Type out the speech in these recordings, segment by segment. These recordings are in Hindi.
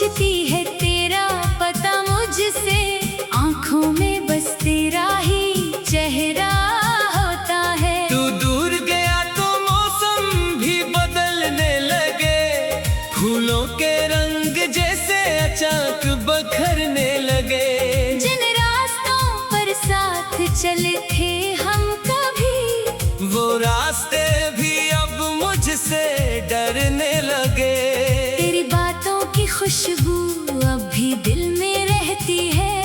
पूछती है तेरा पता मुझसे, आंखों में बस तेरा ही चेहरा होता है। तू दूर गया तो मौसम भी बदलने लगे, फूलों के रंग जैसे अचानक बखरने लगे। जिन रास्तों पर साथ चले थे हम कभी, वो रास्ते भी अब मुझसे डरने लगे। तेरी बातों की खुशबू अब भी दिल में रहती है,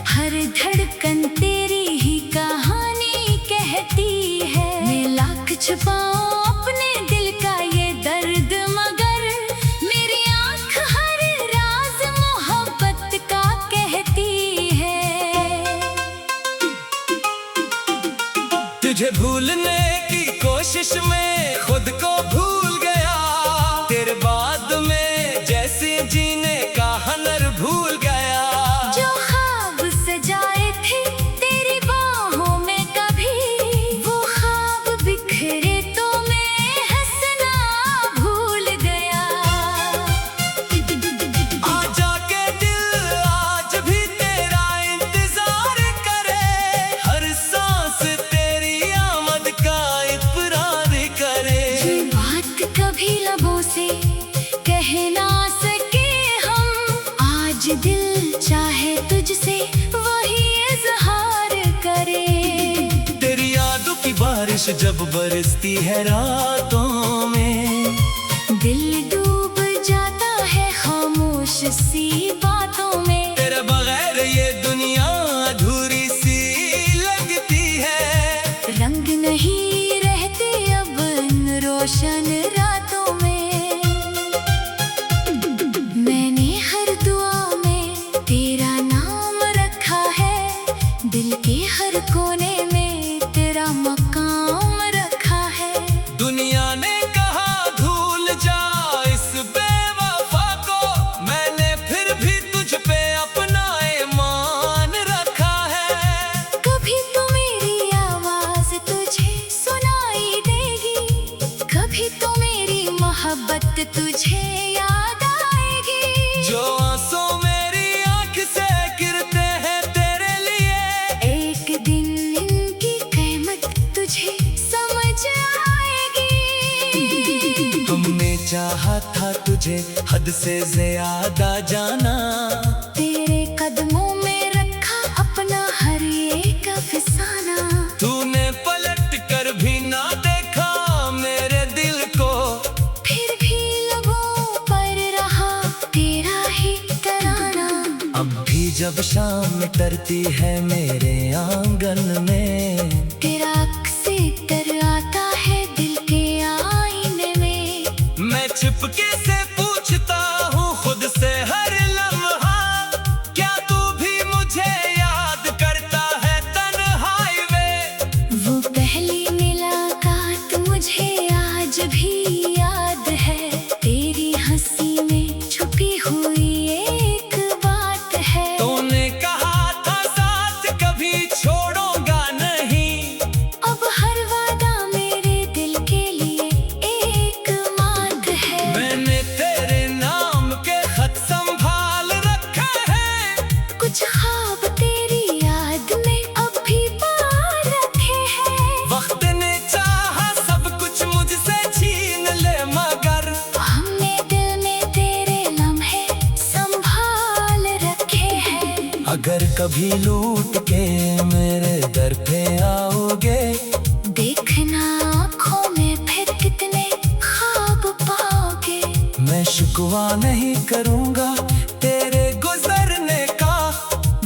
हर धड़कन तेरी ही कहानी कहती है। मैं लाख छुपाऊं अपने दिल का ये दर्द, मगर मेरी आँख हर राज मोहब्बत का कहती है। तुझे भूलने की कोशिश में खुद को भूल गया, तेरे बाद में जैसे जीने का हुनर भूल गया। जो ख्वाब सजाए थे तेरी बाहों में कभी, वो ख्वाब बिखरे तो मैं हंसना भूल गया। आजा के दिल आज भी तेरा इंतजार करे, हर सांस तेरी आमद का इकरार करे। ये बात कभी लबों से कह ना सके हम, आज दिल चाहे तुझसे वही इजहार करे। तेरी यादों की बारिश जब बरसती है रातों में, दिल डूब जाता है खामोश सी बातों में। तेरे बगैर ये दुनिया अधूरी सी लगती है। रंग नहीं रहते अब इन रोशन रातों में। मैंने हर दुआ में तेरा नाम रखा है, दिल के हर कोने में तेरा मकाम रखा है। दुनिया ने कहा भूल जा इस बेवफा को, मैंने फिर भी तुझ पे अपना ईमान रखा है। कभी तो मेरी आवाज तुझे सुनाई देगी, कभी तो मेरी मोहब्बत तुझे याद आएगी। जो आंसू मेरी आंख से गिरते हैं तेरे लिए, एक दिन इनकी कीमत तुझे समझ आएगी। हमने चाहा था तुझे हद से ज्यादा जाना, तेरे कदमों में रखा अपना हर एक अफसाना। तूने पलट कर भी ना देखा मेरे दिल को, फिर भी लबों पर रहा तेरा ही तराना। अब भी जब शाम टरती है मेरे आंगन में, तेरा अक्स इतर आता है दिल के आईने में। मैं चुपके से पूछता हूँ खुद से हर लम्हा, क्या तू भी मुझे याद करता है तन्हाई में। वो पहली मुलाकात मुझे आज भी याद है, तेरी हंसी में छुपी हुई एक बात है। तूने कहा था साथ कभी छोड़ूंगा नहीं, अब हर वादा मेरे दिल के लिए एक मात है। मैंने तेरे नाम के खत संभाल रखे हैं, कुछ ख्वाब तेरी याद में अब भी पार रखे हैं। वक्त ने चाहा सब कुछ मुझसे छीन ले, मगर हमने दिल में तेरे लम्हे संभाल रखे हैं। अगर कभी लूट के मेरे दर पे आओगे, देखना आँखों में फिर कितने ख्वाब पाओगे। मैं शिकवा नहीं करूँगा तेरे गुजरने का,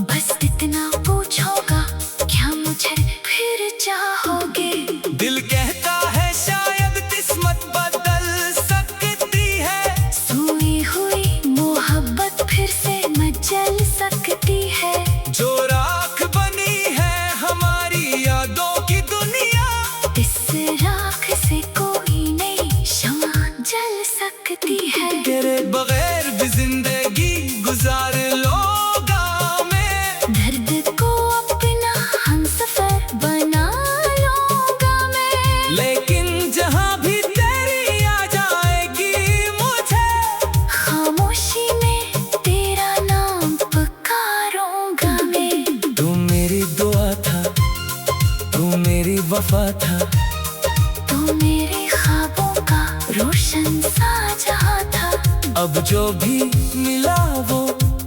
बस इतना पूछोगा क्या मुझे फिर चाहोगे। दिल कहता है शायद किस्मत बदल सकती है, सोई हुई मोहब्बत फिर से मचल सकती है। जो राख बनी है हमारी यादों की दुनिया, इस राख से कोई नई शम्मा जल सकती है। तेरे बगैर भी जिंदगी वफा था। तो मेरे ख्वाबों का रोशन सा जहां था। अब जो भी मिला वो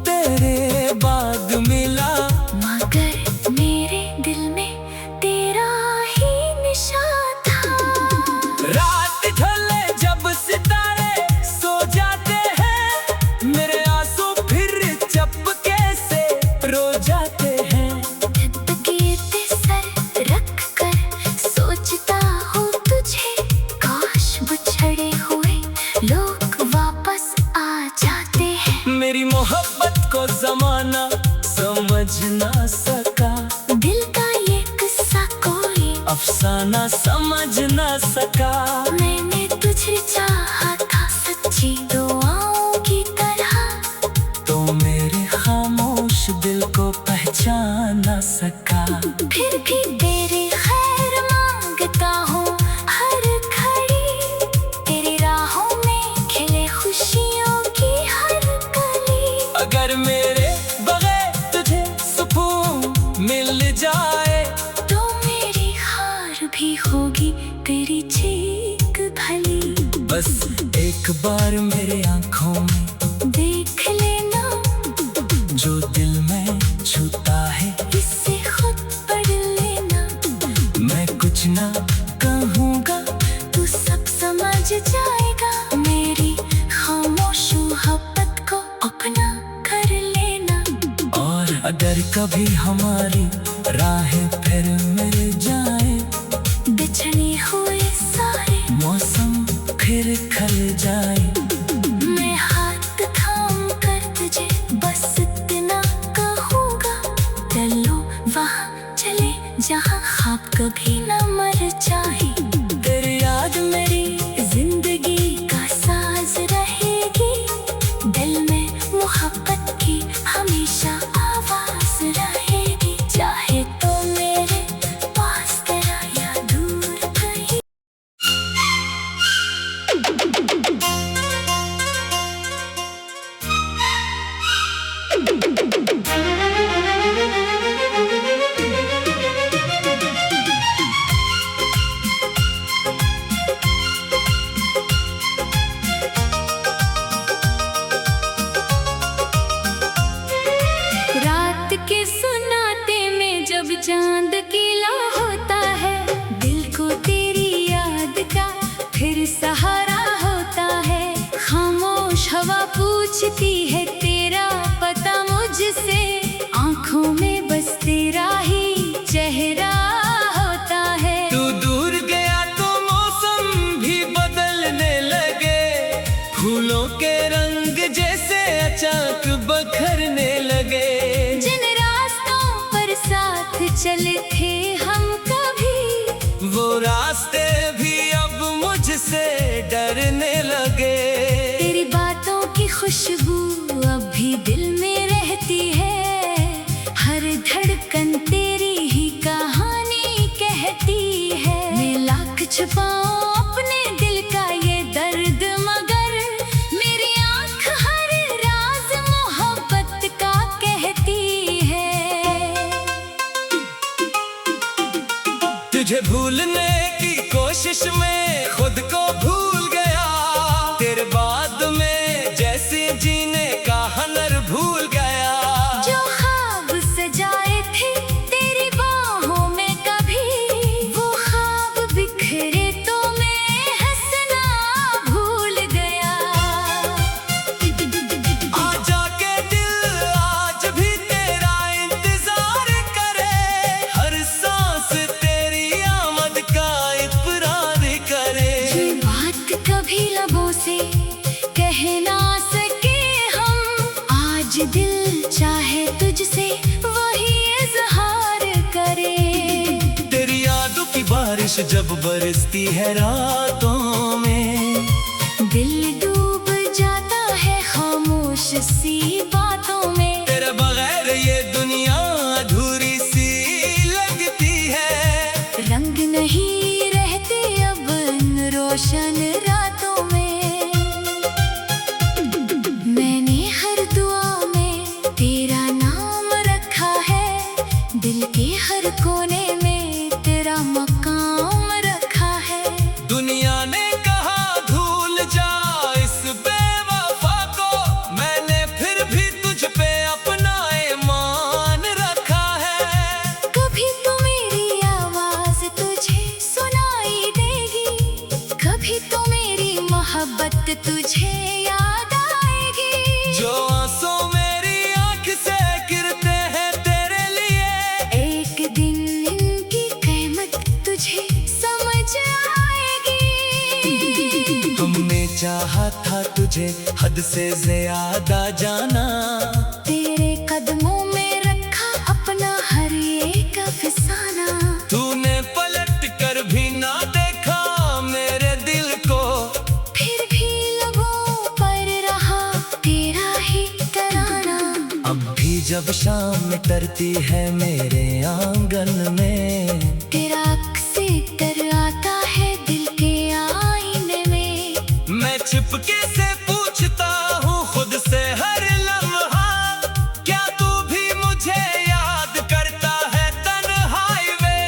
तेरे बाद मिला, मगर मेरे दिल में तेरा ही निशान था। रात ढले जब सितारे सो जाते हैं, मेरे आंसू फिर चपके से रो जाते हैं। तकिए पे सर रख कर सोचता हूँ तुझे, काश बिछड़े हुए लोग वापस आ जाते हैं। मेरी मोहब्बत को जमाना समझ ना सका, दिल का ये किस्सा कोई अफसाना समझ ना सका। मैंने तुझे चाहा था सच्ची दुआओं की तरह, तो मेरे खामोश दिल को पहचान ना सका। फिर भी तेरी खैर मांगता हूँ हर घड़ी, तेरी राहों में खिले खुशियों की हर कली। अगर मेरे बगैर तुझे सुकून मिल जाए, तो मेरी हार भी होगी तेरी चीख भली। बस एक बार मेरे आंखों में देख लेना जो दिल में छूता है, इससे खुद पढ़ लेना। मैं कुछ ना कहूँगा तू सब समझ जाएगा, मेरी खामोश मोहब्बत को अपना कर लेना। और अगर कभी हमारी राहें फिर मिल जाए, बिछड़े हुए सारे मौसम फिर खल जाए, मैं हाथ थाम कर तुझे बस इतना कहूँगा, चलो वहाँ चले जहाँ ख्वाब कभी न मर जाए। तेरी याद मेरी जिंदगी का साज रहेगी, दिल में मोहब्बत की हमेशा आवाज रहेगी। चाहे तो मेरे पास तेरा या दूर कहीं। रात के सुनाते में जब चांद किला होता है, दिल को तेरी याद का फिर सहारा होता है। खामोश हवा पूछती है तेरा पता मुझसे, आंखों में बस तेरा ही चेहरा होता है। तू दूर गया तो मौसम भी बदलने लगे, फूलों के रंग जैसे अचानक बखरने लगे। जिन रास्तों पर साथ चले थे हम कभी, वो रास्ते भी अब मुझसे डरने लगे। तेरी बातों की खुशबू अब भी दिल में रहती है, हर धड़कन तेरी ही कहानी कहती है। मैं लाख छुपाऊं अपने दिल का ये दर्द, मगर मेरी आँख हर राज मोहब्बत का कहती है। तुझे भूलने की कोशिश में खुद को भूल गया, तेरे बाद में जैसे जीने का हुनर भूल गया। जो ख्वाब सजाए थे तेरी बाहों में कभी, वो ख्वाब बिखरे तो मैं हंसना भूल गया। आजा के दिल आज भी तेरा इंतजार करे, हर सांस तेरी आमद का इकरार करे। ये बात कभी लबों से कह ना सके हम, आज दिल चाहे तुझसे वही इजहार करे। तेरी यादों की बारिश जब बरसती है रातों में, दिल डूब जाता है खामोश सी बातों में। तेरे बगैर ये दुनिया अधूरी सी लगती है। रंग नहीं रहते अब इन रोशन रातों में, मैंने हर दुआ में तेरा नाम रखा है, दिल के हर कोने में तेरा मकान मोहब्बत तुझे याद आएगी। जो आंसू मेरी आंख से गिरते हैं तेरे लिए, एक दिन इनकी कीमत तुझे समझ आएगी। हमने चाहा था तुझे हद से ज्यादा जाना, तेरे कदमों में रखा अपना हर एक अफसाना। तूने पलट कर भी ना देखा मेरे दिल को, फिर भी लबों पर रहा तेरा ही तराना। अब भी जब शाम तरती है मेरे आंगन में, तेरा अक्स कर आता है दिल के आईने में। मैं चुपके से पूछता हूँ खुद से हर लम्हा, क्या तू भी मुझे याद करता है तन्हाई में।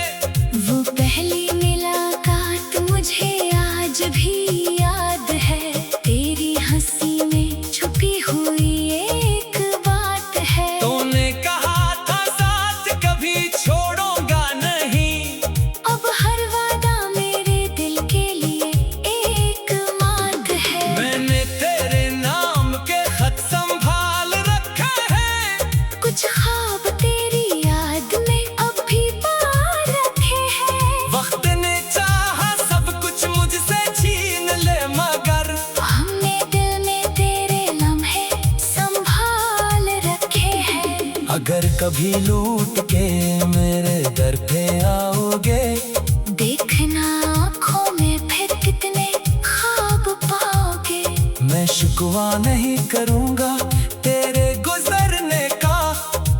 वो पहली मुलाकात मुझे आज भी याद है, तेरी हंसी में छुपी हुई एक बात है। तूने कहा था साथ कभी छोड़ूंगा नहीं, अब हर वादा मेरे दिल के लिए एक मात है। मैंने तेरे नाम के खत संभाल रखे हैं, कुछ ख्वाब तेरी याद में अब भी पार रखे हैं। वक्त ने चाहा सब कुछ मुझसे छीन ले, मगर हमने दिल में तेरे लम्हे संभाल रखे हैं। अगर कभी लूट के मेरे दर पे आओगे, देखना आँखों में फिर कितने ख्वाब पाओगे। मैं शिकवा नहीं करूँगा तेरे गुजरने का,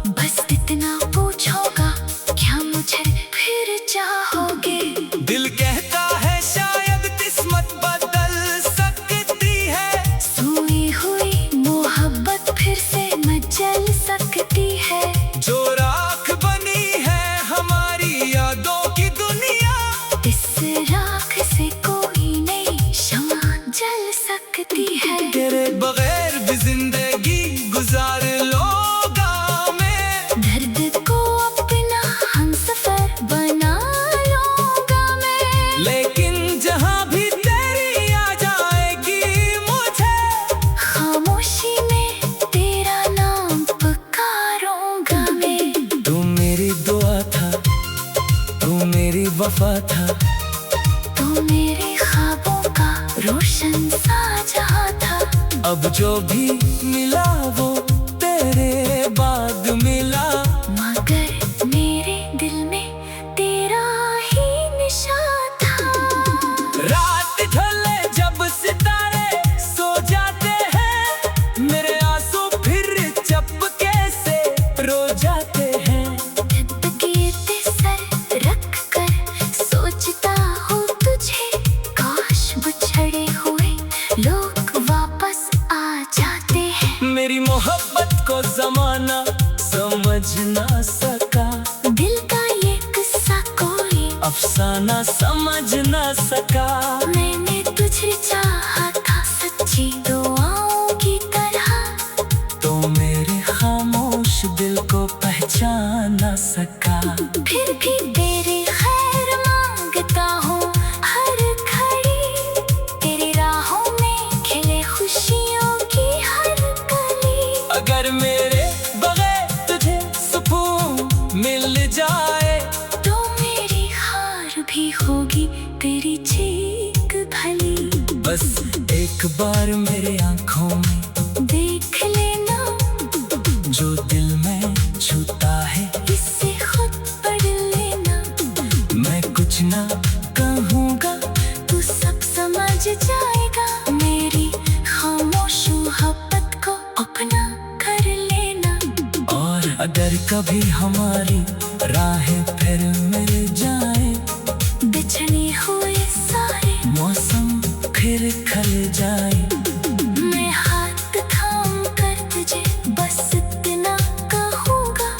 बस इतना पूछोगा क्या मुझे फिर चाहोगे। दिल कहता है शायद किस्मत बदल सकती है, सोई हुई मोहब्बत फिर से मचल सकती है। जो राख बनी है हमारी यादों की दुनिया, इस राख से कोई नई शमा जल सकती है। तेरे बगैर भी जिंदगी गुजार लूंगा मैं, दर्द को अपना हमसफर बना लूंगा मैं। लेकिन जहाँ भी तेरी आ जाएगी मुझे, खामोशी में तेरा नाम पुकारूंगा मैं। तू मेरी दुआ था, तू मेरी वफा था, तू मेरे ख्वाबों का रोशन साजहा था। अब जो भी मिला वो तेरे बाद मिला, मगर मेरे दिल में तेरा ही निशान था। रात ढले जब सितारे सो जाते हैं, मेरे आंसू फिर चपके से रो जाते हैं। तकिए पे सर रख कर सोचता हूँ तुझे, काश बिछड़े हुए लोग वापस आ जाते हैं। मेरी मोहब्बत को जमाना समझ ना सका, दिल का ये किस्सा कोई अफसाना समझ ना सका। मैंने तुझे चाहा था सच्ची दुआओं की तरह, तो मेरे खामोश दिल को पहचान ना सका। फिर भी तेरी खैर मांगता हूँ हर घड़ी, तेरी राहों में खिले खुशियों की हर कली। अगर मेरे बगैर तुझे सुकून मिल जाए, तो मेरी हार भी होगी तेरी चीख भली। बस एक बार मेरे आंखों में देख लेना जो दिल में छूता है, इससे खुद पढ़ लेना। मैं कुछ ना कहूँगा तू सब समझ जाएगा, मेरी खामोश मोहब्बत को अपना कर लेना। और अगर कभी हमारी राहें फिर मिल जाए, बिछड़े हुए सारे मौसम फिर खल जाए, मैं हाथ थाम कर तुझे बस इतना कहूँगा,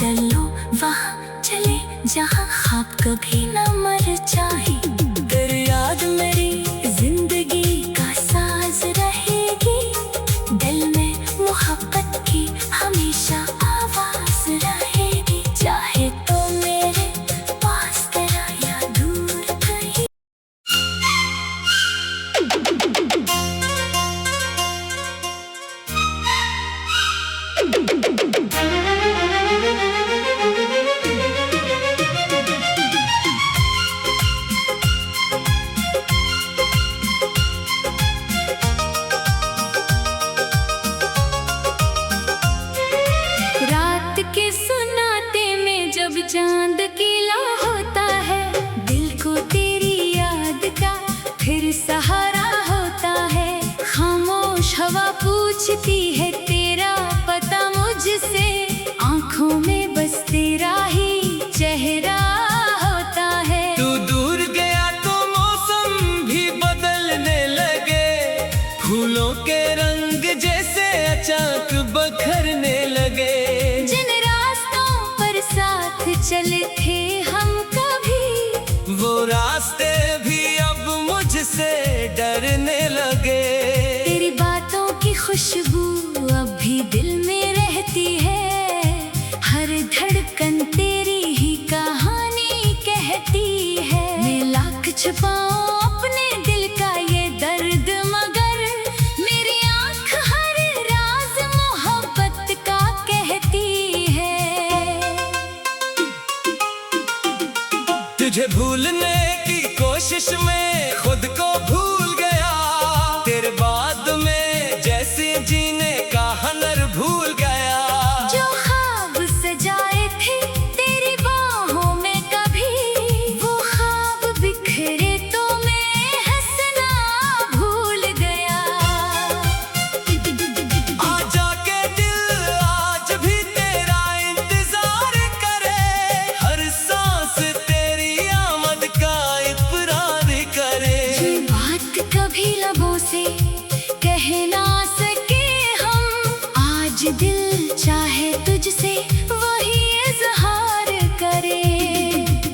चलो वहाँ चले जहाँ ख्वाब कभी न मर जाए। तेरी याद मेरी जिंदगी का साज रहेगी, दिल में मोहब्बत की हमेशा आवाज रहेगी। चाहे तो मेरे पास तेरा या दूर कहीं। पूछती है तेरा पता मुझसे, आंखों में बस तेरा ही चेहरा होता है। तू दूर गया तो मौसम भी बदलने लगे, फूलों के रंग जैसे अचानक बखरने लगे। जिन रास्तों पर साथ चले थे हम कभी, वो रास्ते भी अब मुझसे डरने लगे। तेरी बातों की खुशबू अब भी दिल में रहती है, हर धड़कन तेरी ही कहानी कहती है। मैं लाख छुपाऊं अपने दिल का ये दर्द, मगर मेरी आँख हर राज मोहब्बत का कहती है। तुझे भूलने की कोशिश में खुद को भूल गया, तेरे बाद में जैसे जीने का हुनर भूल गया। जो ख्वाब सजाए थे तेरी बाहों में कभी, वो ख्वाब बिखरे तो मैं हंसना भूल गया। आजा के दिल आज भी तेरा इंतजार करे, हर सांस तेरी आमद का इकरार करे। ये बात कभी लबों से कह ना सके हम, आज दिल चाहे तुझसे वही इजहार करे।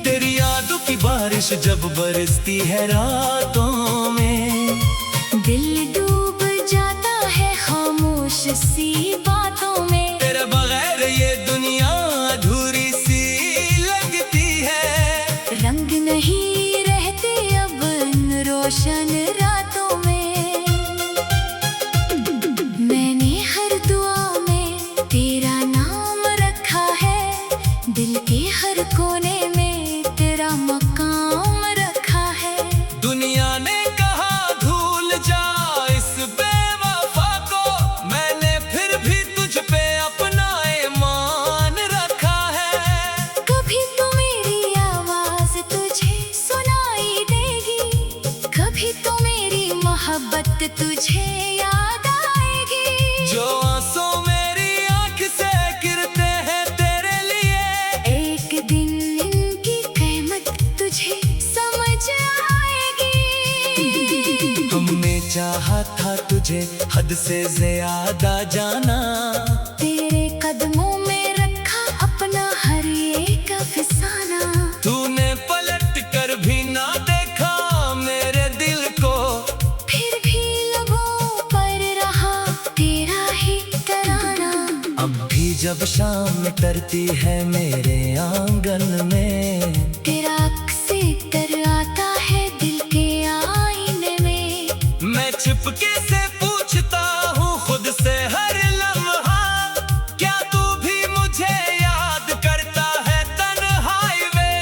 तेरी यादों की बारिश जब बरसती है रातों में, दिल डूब जाता है खामोश सी बातों में। तेरे बगैर ये दुनिया अधूरी सी लगती है। रंग नहीं रहते अब इन रोशन रातों में। मैंने हर दुआ में तेरा नाम रखा है, दिल के हर कोने में तेरा मकाम रखा है। दुनिया ने कहा भूल जा इस बेवफा को, मैंने फिर भी तुझ पे अपना ईमान रखा है। कभी तो मेरी आवाज तुझे सुनाई देगी, कभी तो मेरी मोहब्बत तुझे याद आएगी। जो आंसू मेरी आंख से गिरते हैं तेरे लिए, एक दिन इनकी कीमत तुझे समझ आएगी। हमने चाहा था तुझे हद से ज्यादा जाना, तेरे कदमों में रखा अपना हर एक अफसाना। तूने पलट कर भी ना देखा मेरे दिल को, फिर भी लबों पर रहा तेरा ही तराना। अब भी जब शाम तरती है मेरे आंगन में, तेरा अक्स कर आता है दिल के आईने में। मैं चुपके से पूछता हूँ खुद से हर लम्हा, क्या तू भी मुझे याद करता है तन्हाई में।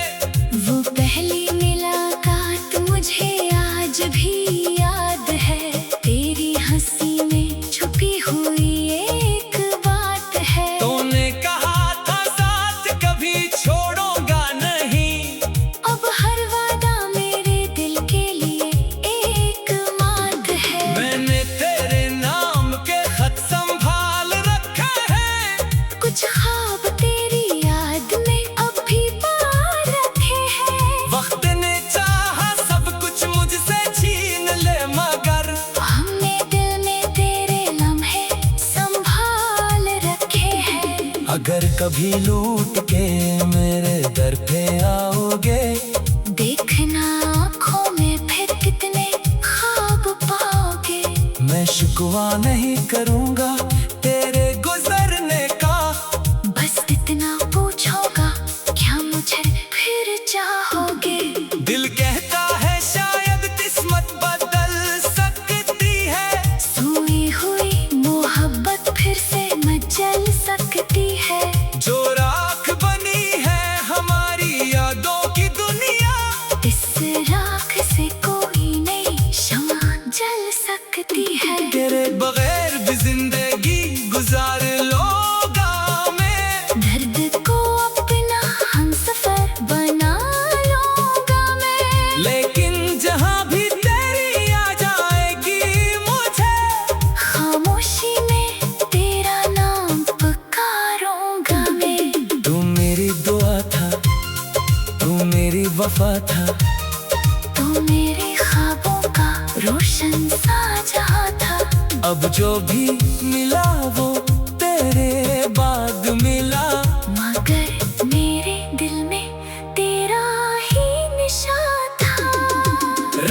वो पहली मुलाकात मुझे आज भी याद है, तेरी हंसी में छुपी हुई एक बात है। तूने कहा था साथ कभी छोड़ूंगा नहीं, अब हर वादा मेरे दिल के लिए एक मात है। मैंने तेरे नाम के खत संभाल रखे हैं, कुछ ख्वाब तेरी याद में अब भी पार रखे हैं। वक्त ने चाहा सब कुछ मुझसे छीन ले, मगर हमने दिल में तेरे लम्हे संभाल रखे हैं। अगर कभी लूट के मेरे दर पे आओगे, देखना आँखों में फिर कितने ख्वाब पाओगे। मैं शिकवा नहीं करूँगा तेरे गुजरने का, बस इतना पूछोगा क्या मुझे फिर चाहोगे। दिल कहता है शायद किस्मत बदल सकती है, सोई हुई मोहब्बत फिर से मचल सकती है। जो राख बनी है हमारी यादों की दुनिया, इस राख से कोई नई शमा जल सकती है। तेरे बगैर भी जिंदगी गुजार लोगा मैं, दर्द को अपना हमसफर बना लूंगा मैं। लेकिन जहाँ भी तेरी आ जाएगी मुझे, खामोशी में तोहफा था। तू मेरे ख्वाबों का रोशन सा जहां था। अब जो भी मिला वो तेरे बाद मिला, मगर मेरे दिल में तेरा ही निशान था।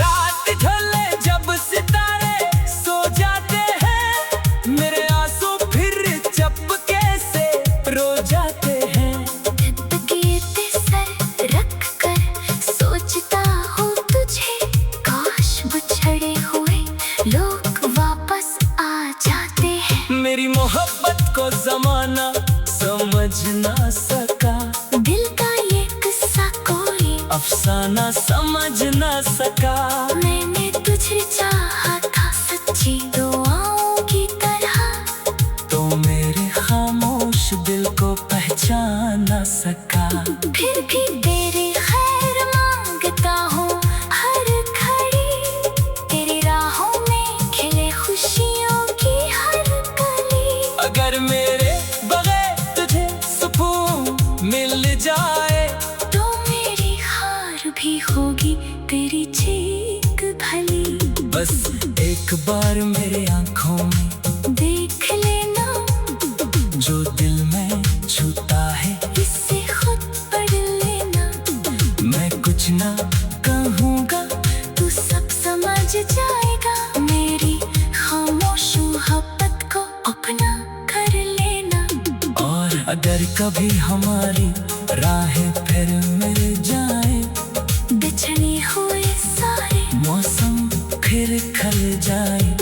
रात ढले जब सितारे सो जाते हैं, मेरे आंसू फिर चपके से रो जाते हैं। तकिए पे सर रख कर सोचता हूँ तुझे, काश बिछड़े हुए लोग वापस आ जाते हैं। मेरी मोहब्बत को जमाना समझ ना सका, दिल का ये किस्सा कोई अफसाना समझ ना सका। मैंने तुझे चाहा था सच्ची दुआओं की तरह, तो मेरे खामोश दिल को पहचान ना सका। फिर भी तेरी खैर मांगता हूँ हर घड़ी, तेरी राहों में खिले खुशियों की हर कली। अगर मेरे बगैर तुझे सुकून मिल जाए, तो मेरी हार भी होगी तेरी जीत भली। बस एक बार मेरे आंखों में देख लेना जो दिल में छूता है, इससे खुद पढ़ लेना। मैं कुछ ना कहूँगा तू सब समझ जाएगा, मेरी खामोश मोहब्बत को अपना कर लेना। और अगर कभी हमारी राहें फिर मिल जाए, बिछड़े हुए सारे मौसम फिर खल जाए,